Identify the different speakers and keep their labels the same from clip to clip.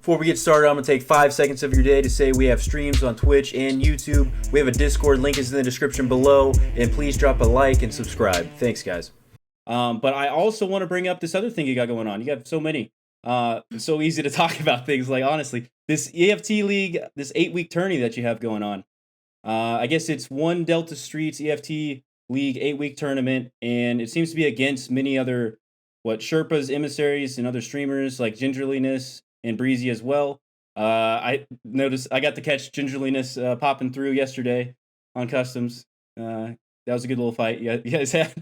Speaker 1: Before we get started, I'm going to take 5 seconds of your day to say we have streams on Twitch and YouTube. We have a Discord, link is in the description below, and please drop a like and subscribe. Thanks, guys. But I also want to bring up this other thing you got going on. You got so many. It's so easy to talk about things, like, honestly. This EFT League, this 8-week tourney that you have going on. I guess it's OneDeltaStreet's EFT League 8-week tournament, and it seems to be against many other, Sherpas, emissaries, and other streamers, like Gingerliness and Breezy as well. I noticed I got to catch Gingerliness popping through yesterday on customs. That was a good little fight you guys had.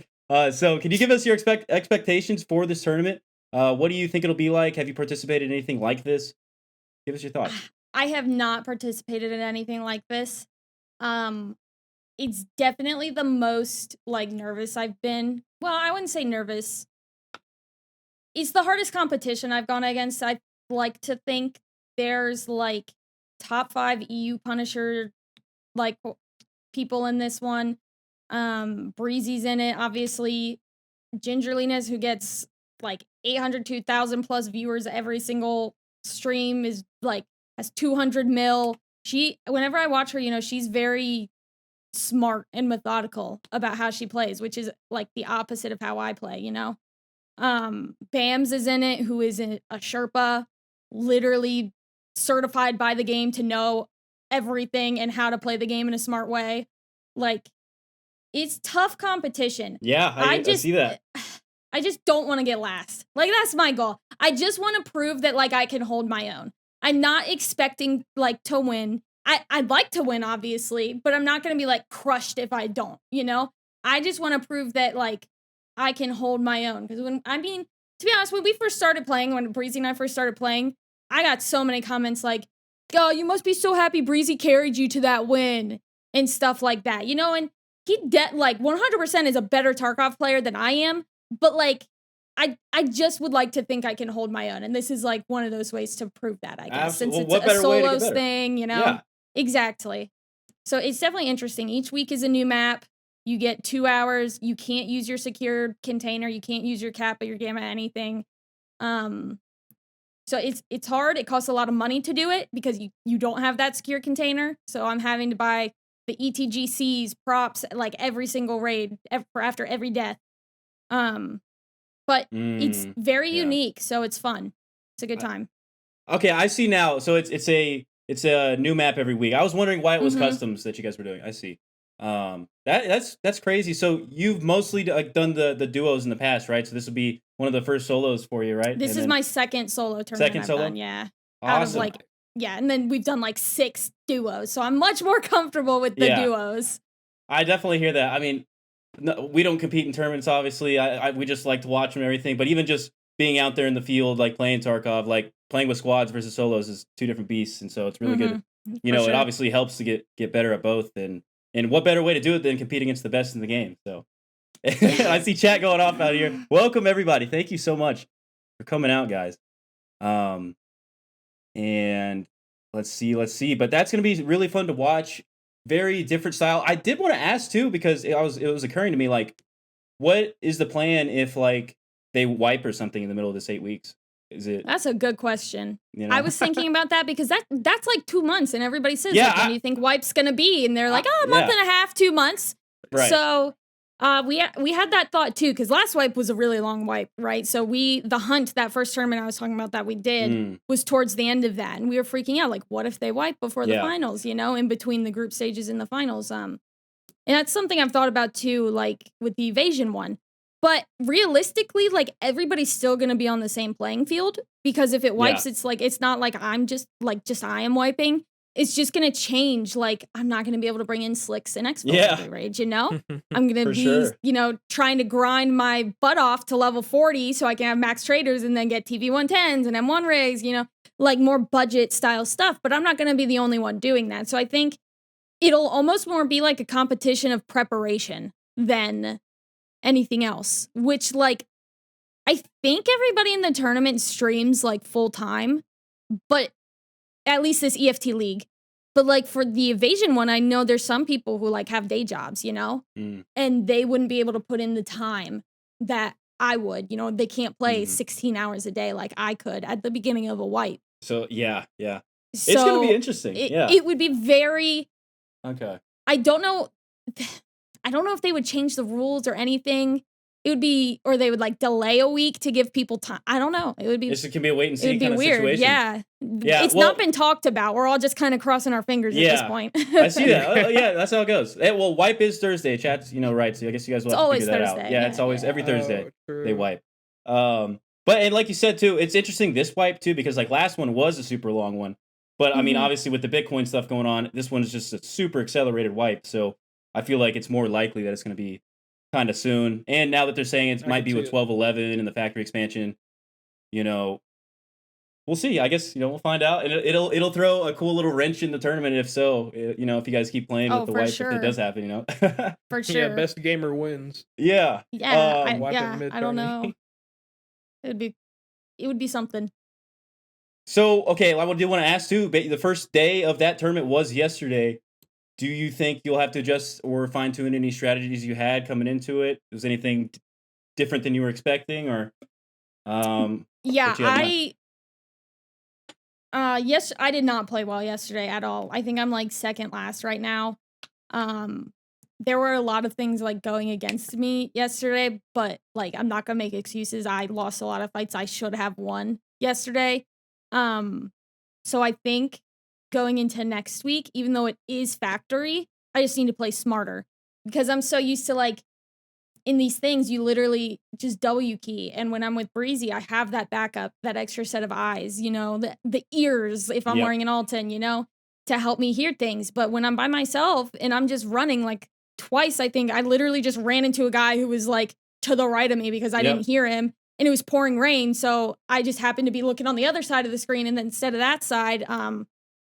Speaker 1: So can you give us your expectations for this tournament? What do you think it'll be like? Have you participated in anything like this? Give us your thoughts.
Speaker 2: I have not participated in anything like this. It's definitely the most, nervous I've been. Well, I wouldn't say nervous. It's the hardest competition I've gone against. I like to think there's, top 5 EU Punisher, people in this one. Breezy's in it, obviously. Gingerliness, who gets, 802,000 plus viewers every single stream, is, has 200 mil. Whenever I watch her, she's very smart and methodical about how she plays, which is, the opposite of how I play, Bams is in it, who is a Sherpa, literally certified by the game to know everything and how to play the game in a smart way. It's tough competition.
Speaker 1: Yeah, I see that.
Speaker 2: I just don't want to get last. That's my goal. I just want to prove that, I can hold my own. I'm not expecting, to win. I'd like to win, obviously, but I'm not going to be, crushed if I don't, I just want to prove that, I can hold my own. Because to be honest, when we first started playing, when Breezy and I first started playing, I got so many comments like, "Oh, you must be so happy Breezy carried you to that win," and stuff like that, and he 100% is a better Tarkov player than I am, but I just would like to think I can hold my own, and this is one of those ways to prove that, I guess.
Speaker 1: Absolutely.
Speaker 2: Since it's a solos thing,
Speaker 1: Yeah.
Speaker 2: Exactly. So it's definitely interesting. Each week is a new map. You get 2 hours. You can't use your secured container. You can't use your Kappa, your Gamma, anything. So it's hard. It costs a lot of money to do it because you don't have that secure container. So I'm having to buy the ETGCs, props, every single raid after every death. But it's very unique, so it's fun. It's a good time.
Speaker 1: Okay, I see now. So it's a new map every week. I was wondering why it was customs that you guys were doing. I see. That's crazy. So you've mostly done the duos in the past, right? So this would be one of the first solos for you, right?
Speaker 2: This is my second solo tournament I've done, yeah.
Speaker 1: Awesome.
Speaker 2: Out of yeah, and then we've done 6 duos, so I'm much more comfortable with the duos.
Speaker 1: I definitely hear that. I mean, no, we don't compete in tournaments, obviously. We just like to watch them and everything. But even just being out there in the field, playing Tarkov, playing with squads versus solos is 2 different beasts, and so it's really good. It obviously helps to get better at both, and what better way to do it than compete against the best in the game? So I see chat going off out here. Welcome everybody. Thank you so much for coming out, guys. And let's see. But that's gonna be really fun to watch. Very different style. I did want to ask too, because it was occurring to me, what is the plan if they wipe or something in the middle of this 8 weeks?
Speaker 2: That's a good question. I was thinking about that because that's 2 months, and everybody says, when do you think wipe's gonna be? And they're like, a month and a half, 2 months.
Speaker 1: Right.
Speaker 2: So we had that thought too, because last wipe was a really long wipe, right? So the hunt, that first tournament I was talking about that we did, was towards the end of that, and we were freaking out, what if they wipe before the finals, in between the group stages and the finals. And that's something I've thought about too, with the evasion one. But realistically, everybody's still gonna be on the same playing field, because if it wipes, it's it's not I'm just I am wiping. It's just gonna change. I'm not gonna be able to bring in slicks and expo every raid, I'm gonna be, trying to grind my butt off to level 40 so I can have max traders and then get TV 110s and M1 rigs, more budget style stuff. But I'm not gonna be the only one doing that. So I think it'll almost more be a competition of preparation than anything else, which I think everybody in the tournament streams full time, but at least this EFT league. But for the evasion one, I know there's some people who have day jobs, and they wouldn't be able to put in the time that I would, they can't play 16 hours a day like I could at the beginning of a wipe.
Speaker 1: So yeah. It's gonna be interesting.
Speaker 2: It would be very.
Speaker 1: Okay.
Speaker 2: I don't know if they would change the rules or anything. It would be, or they would like delay a week to give people time. I don't know. It would be.
Speaker 1: This can be a wait and see kind of
Speaker 2: weird.
Speaker 1: situation.
Speaker 2: Yeah. It's not been talked about. We're all just kind of crossing our fingers at this point.
Speaker 1: I see that. Yeah, that's how it goes. Well, wipe is Thursday. Chat's right. So I guess you guys will have to figure that out. Yeah, it's always every Thursday they wipe. But and like you said too, it's interesting this wipe too because like last one was a super long one. But I mean, obviously with the Bitcoin stuff going on, this one is just a super accelerated wipe. So I feel like it's more likely that it's going to be kind of soon. And now that they're saying it might be with 12.11 and the factory expansion, we'll see. I guess we'll find out, and it'll throw a cool little wrench in the tournament. If so, if you guys keep playing with the wipe,
Speaker 2: sure.
Speaker 1: if it does happen,
Speaker 2: for sure.
Speaker 3: Yeah, best gamer wins.
Speaker 1: Yeah.
Speaker 2: I don't know. It would be something.
Speaker 1: So okay, I do want to ask too. The first day of that tournament was yesterday. Do you think you'll have to adjust or fine tune any strategies you had coming into it? Was anything different than you were expecting, or?
Speaker 2: Yeah, I did not play well yesterday at all. I think I'm like second last right now. There were a lot of things like going against me yesterday, but like I'm not gonna make excuses. I lost a lot of fights I should have won yesterday. So I think going into next week, even though it is factory, I just need to play smarter because I'm so used to like in these things, you literally just W key. And when I'm with Breezy, I have that backup, that extra set of eyes, the ears, if I'm wearing an Alton, to help me hear things. But when I'm by myself and I'm just running like twice, I think I literally just ran into a guy who was like to the right of me because I didn't hear him. And it was pouring rain, so I just happened to be looking on the other side of the screen and then instead of that side.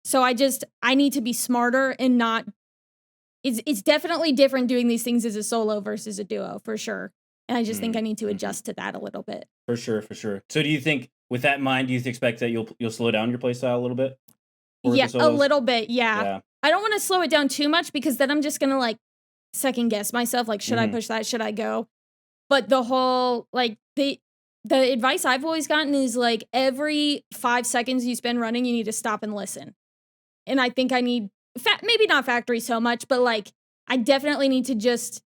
Speaker 2: So I need to be smarter and not. It's definitely different doing these things as a solo versus a duo for sure. And I just think I need to adjust to that a little bit.
Speaker 1: For sure. So do you think, with that in mind, do you expect that you'll slow down your playstyle a little bit?
Speaker 2: Yeah, a little bit. Yeah. I don't want to slow it down too much because then I'm just gonna like second guess myself. Like, should I push that? Should I go? But the whole like the advice I've always gotten is like every 5 seconds you spend running, you need to stop and listen. And I think I need, maybe not factory so much, but like I definitely need to just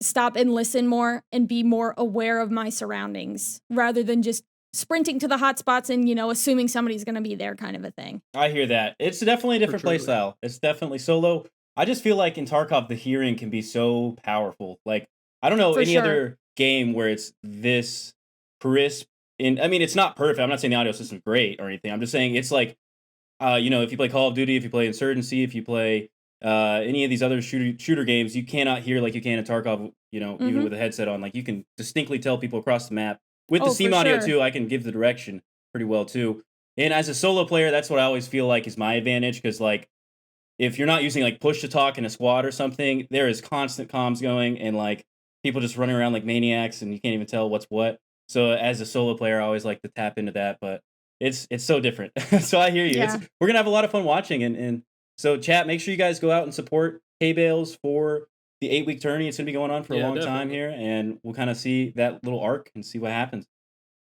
Speaker 2: stop and listen more and be more aware of my surroundings rather than just sprinting to the hot spots and, assuming somebody's going to be there kind of a thing.
Speaker 1: I hear that. It's definitely a different play style. It's definitely solo. I just feel like in Tarkov, the hearing can be so powerful. Like, I don't know other game where it's this crisp. It's not perfect. I'm not saying the audio system's great or anything. I'm just saying it's like, if you play Call of Duty, if you play Insurgency, if you play any of these other shooter games, you cannot hear like you can in Tarkov, even with a headset on. Like, you can distinctly tell people across the map. With the Steam audio, too, I can give the direction pretty well, too. And as a solo player, that's what I always feel like is my advantage, because, like, if you're not using, like, push-to-talk in a squad or something, there is constant comms going, and, like, people just running around like maniacs, and you can't even tell what's what. So as a solo player, I always like to tap into that, but it's so different. So I hear you.
Speaker 2: Yeah.
Speaker 1: We're going to have a lot of fun watching, and so, chat, make sure you guys go out and support HayBailsZ for the 8-week tourney. It's going to be going on for a long time here, and we'll kind of see that little arc and see what happens.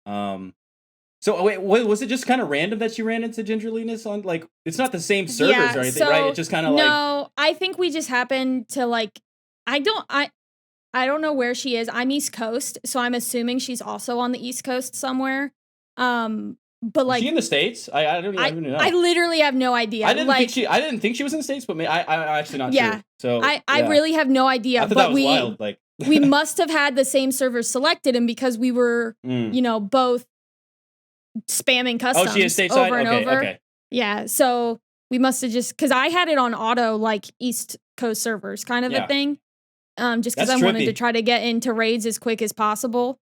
Speaker 1: So wait, was it just kind of random that you ran into Gingerliness on, like, it's not the same servers or anything, right? It's just kind of like...
Speaker 2: No, I think we just happened to, like, I don't know where she is. I'm East Coast, so I'm assuming she's also on the East Coast somewhere. But like,
Speaker 1: is she in the States? I don't even know.
Speaker 2: I literally have no idea.
Speaker 1: I didn't think she was in the States, but I actually not sure. So
Speaker 2: I really have no idea.
Speaker 1: I thought that was wild. Like,
Speaker 2: we must have had the same servers selected, and because we were, both spamming customs
Speaker 1: she is stateside?
Speaker 2: over and over.
Speaker 1: Okay.
Speaker 2: Yeah, so we must have just, because I had it on auto, like East Coast servers kind of a thing. Just because I wanted to try to get into raids as quick as possible.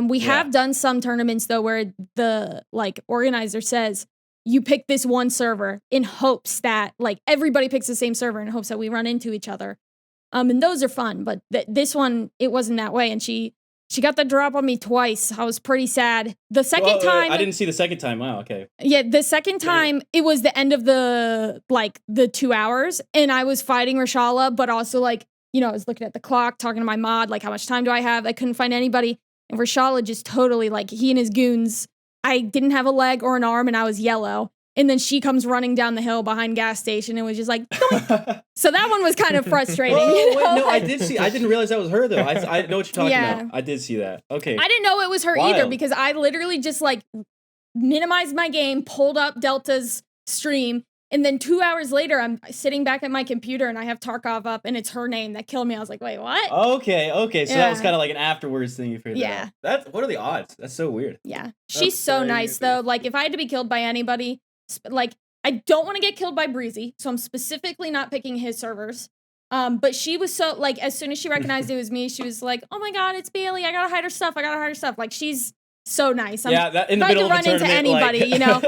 Speaker 2: We have done some tournaments though where the like organizer says you pick this one server in hopes that like everybody picks the same server in hopes that we run into each other. And those are fun, but this one, it wasn't that way. And she got the drop on me twice. I was pretty sad. The second time,
Speaker 1: I didn't see the second time. Wow. Okay.
Speaker 2: Yeah. The second time it was the end of the 2 hours and I was fighting Rashala, but also like, I was looking at the clock, talking to my mod, like, how much time do I have? I couldn't find anybody. And Rashala just totally, like, he and his goons, I didn't have a leg or an arm and I was yellow. And then she comes running down the hill behind gas station and was just like, so that one was kind of frustrating.
Speaker 1: Wait, no, I didn't realize that was her though. I know what you're talking about. I did see that. Okay.
Speaker 2: I didn't know it was her either because I literally just like minimized my game, pulled up Delta's stream, and then 2 hours later, I'm sitting back at my computer and I have Tarkov up and it's her name that killed me. I was like, wait, what?
Speaker 1: Okay. So that was kind of like an afterwards thing you figured out. What are the odds? That's so weird.
Speaker 2: Yeah. She's so nice though. Like if I had to be killed by anybody, like I don't want to get killed by Breezy, so I'm specifically not picking his servers. But she was so like, as soon as she recognized it was me, she was like, "Oh my god, it's Bailey! I gotta hide her stuff. Like she's so nice.
Speaker 1: That in the middle of a tournament,
Speaker 2: into anybody, you know,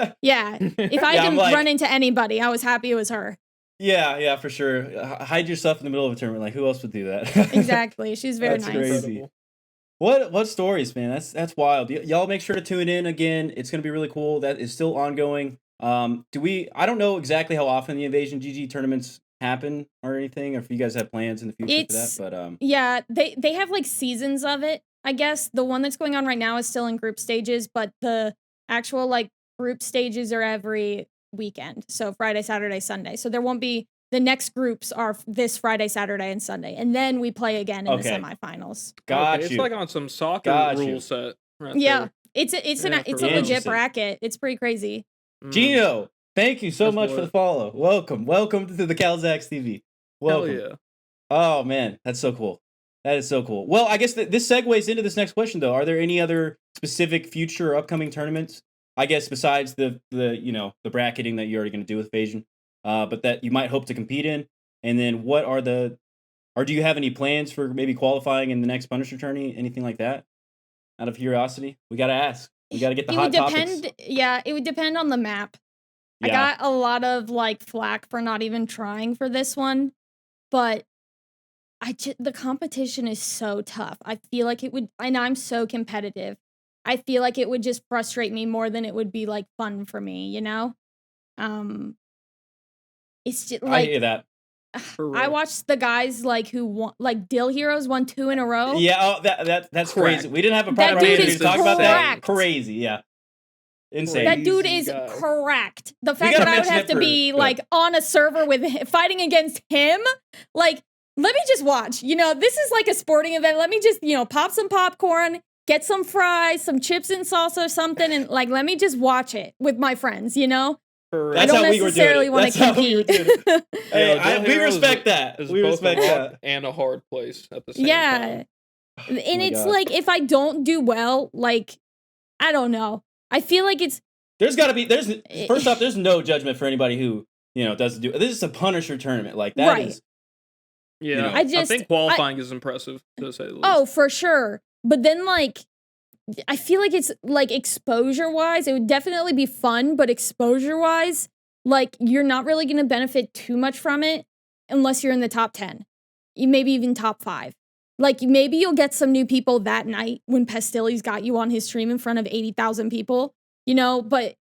Speaker 2: If I can run into anybody, I was happy it was her.
Speaker 1: Yeah, for sure. Hide your stuff in the middle of a tournament. Like who else would do that?
Speaker 2: Exactly. She's very nice.
Speaker 1: Crazy. What stories, man? That's wild. Y'all make sure to tune in again. It's gonna be really cool. That is still ongoing. I don't know exactly how often the Invasion GG tournaments happen or anything, or if you guys have plans in the future for that. But
Speaker 2: yeah, they have like seasons of it. I guess the one that's going on right now is still in group stages, but the actual like group stages are every weekend. So Friday, Saturday, Sunday. So there won't be the next groups are this Friday, Saturday, and Sunday, and then we play again in the semifinals.
Speaker 3: It's like on some soccer rule set. Right there.
Speaker 2: It's a legit bracket. It's pretty crazy.
Speaker 1: Gino, thank you so much for the follow. Welcome to the Calzax TV. Welcome.
Speaker 3: Hell yeah.
Speaker 1: Oh man, that's so cool. That is so cool. Well, I guess this segues into this next question though. Are there any other specific future or upcoming tournaments? I guess besides the bracketing that you're already going to do with Invasion, but that you might hope to compete in. And then do you have any plans for maybe qualifying in the next Punisher tourney? Anything like that? Out of curiosity, we got to ask. We got to get the hot topics.
Speaker 2: Yeah, it would depend on the map. Yeah. I got a lot of like flack for not even trying for this one, but the competition is so tough. I feel like it would, and I'm so competitive. I feel like it would just frustrate me more than it would be like fun for me, you know? It's just like
Speaker 1: I hear that.
Speaker 2: I watched the guys like who won, like Dill Heroes won 2 in a row.
Speaker 1: Yeah, that's crazy. We didn't have a proper opportunity to talk about that. Crazy, yeah. Insane.
Speaker 2: That dude is correct. The fact that I would have to be like on a server with fighting against him, like let me just watch. You know, this is like a sporting event. Let me just, pop some popcorn, get some fries, some chips and salsa or something, and like let me just watch it with my friends, I don't necessarily want to compete.
Speaker 1: We respect that. We respect that.
Speaker 3: And a hard place at the same time.
Speaker 2: Yeah. And it's like, if I don't do well, like, I don't know. I feel like
Speaker 1: first off, there's no judgment for anybody who, doesn't do, this is a Punisher tournament. Like, that is.
Speaker 3: Yeah. I think qualifying is impressive, to say the least.
Speaker 2: Oh, for sure. But then, like, I feel like it's like exposure-wise, it would definitely be fun, but exposure-wise, like you're not really going to benefit too much from it unless you're in the top 10. Maybe even top 5. Like maybe you'll get some new people that night when Pestilli's got you on his stream in front of 80,000 people, but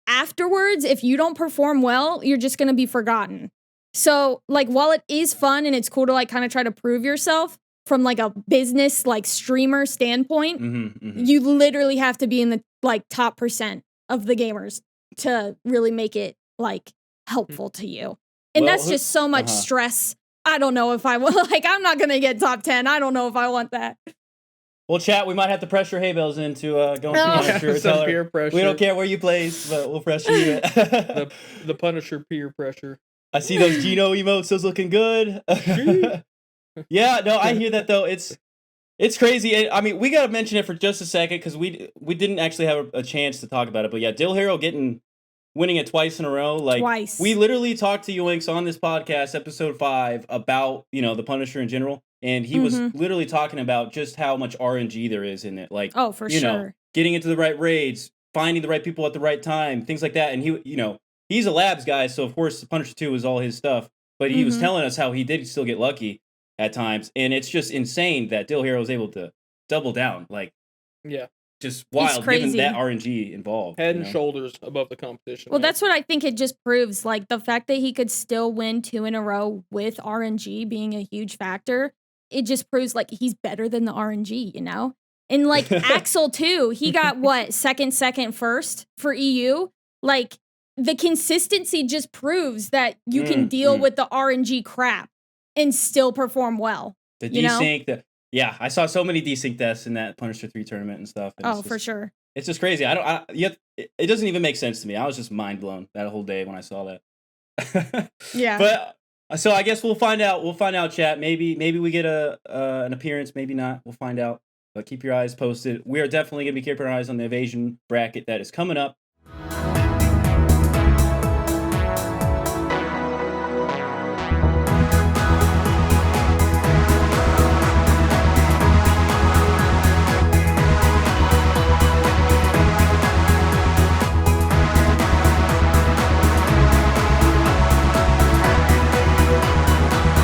Speaker 2: afterwards, if you don't perform well, you're just going to be forgotten. So like while it is fun and it's cool to like kind of try to prove yourself, from like a business like streamer standpoint, you literally have to be in the like top % of the gamers to really make it like helpful to you. And that's just so much stress. I don't know if I want, like, I'm not going to get top 10. I don't know if I want that.
Speaker 1: Well, chat, we might have to pressure HayBailsZ into going to Punisher.
Speaker 3: Some peer pressure.
Speaker 1: We don't care where you place, but we'll pressure you.
Speaker 3: the Punisher peer pressure.
Speaker 1: I see those Gino emotes. Those looking good. Yeah, no, I hear that though. It's crazy. I mean, we gotta mention it for just a second because we didn't actually have a chance to talk about it. But yeah, Dill Hero winning it twice in a row. Like
Speaker 2: twice.
Speaker 1: We literally talked to Yoinks on this podcast, episode 5, about the Punisher in general, and he was literally talking about just how much RNG there is in it. Like,
Speaker 2: oh, for sure,
Speaker 1: getting into the right raids, finding the right people at the right time, things like that. And he's a labs guy, so of course Punisher 2 was all his stuff. But he was telling us how he did still get lucky at times, and it's just insane that Dill Hero is able to double down. Like,
Speaker 3: yeah,
Speaker 1: just wild given that RNG involved.
Speaker 3: Head and shoulders above the competition.
Speaker 2: Well, that's what I think it just proves. Like the fact that he could still win 2 in a row with RNG being a huge factor, it just proves like he's better than the RNG. And like Axel too, he got what, second, first for EU. Like the consistency just proves that you can deal with the RNG crap and still perform well.
Speaker 1: The desync, yeah, I saw so many desync deaths in that Plunged for 3 tournament and stuff. And
Speaker 2: for sure.
Speaker 1: It's just crazy. It doesn't even make sense to me. I was just mind blown that whole day when I saw that.
Speaker 2: Yeah.
Speaker 1: But so I guess we'll find out. We'll find out, chat. Maybe we get an appearance. Maybe not. We'll find out. But keep your eyes posted. We are definitely gonna be keeping our eyes on the evasion bracket that is coming up.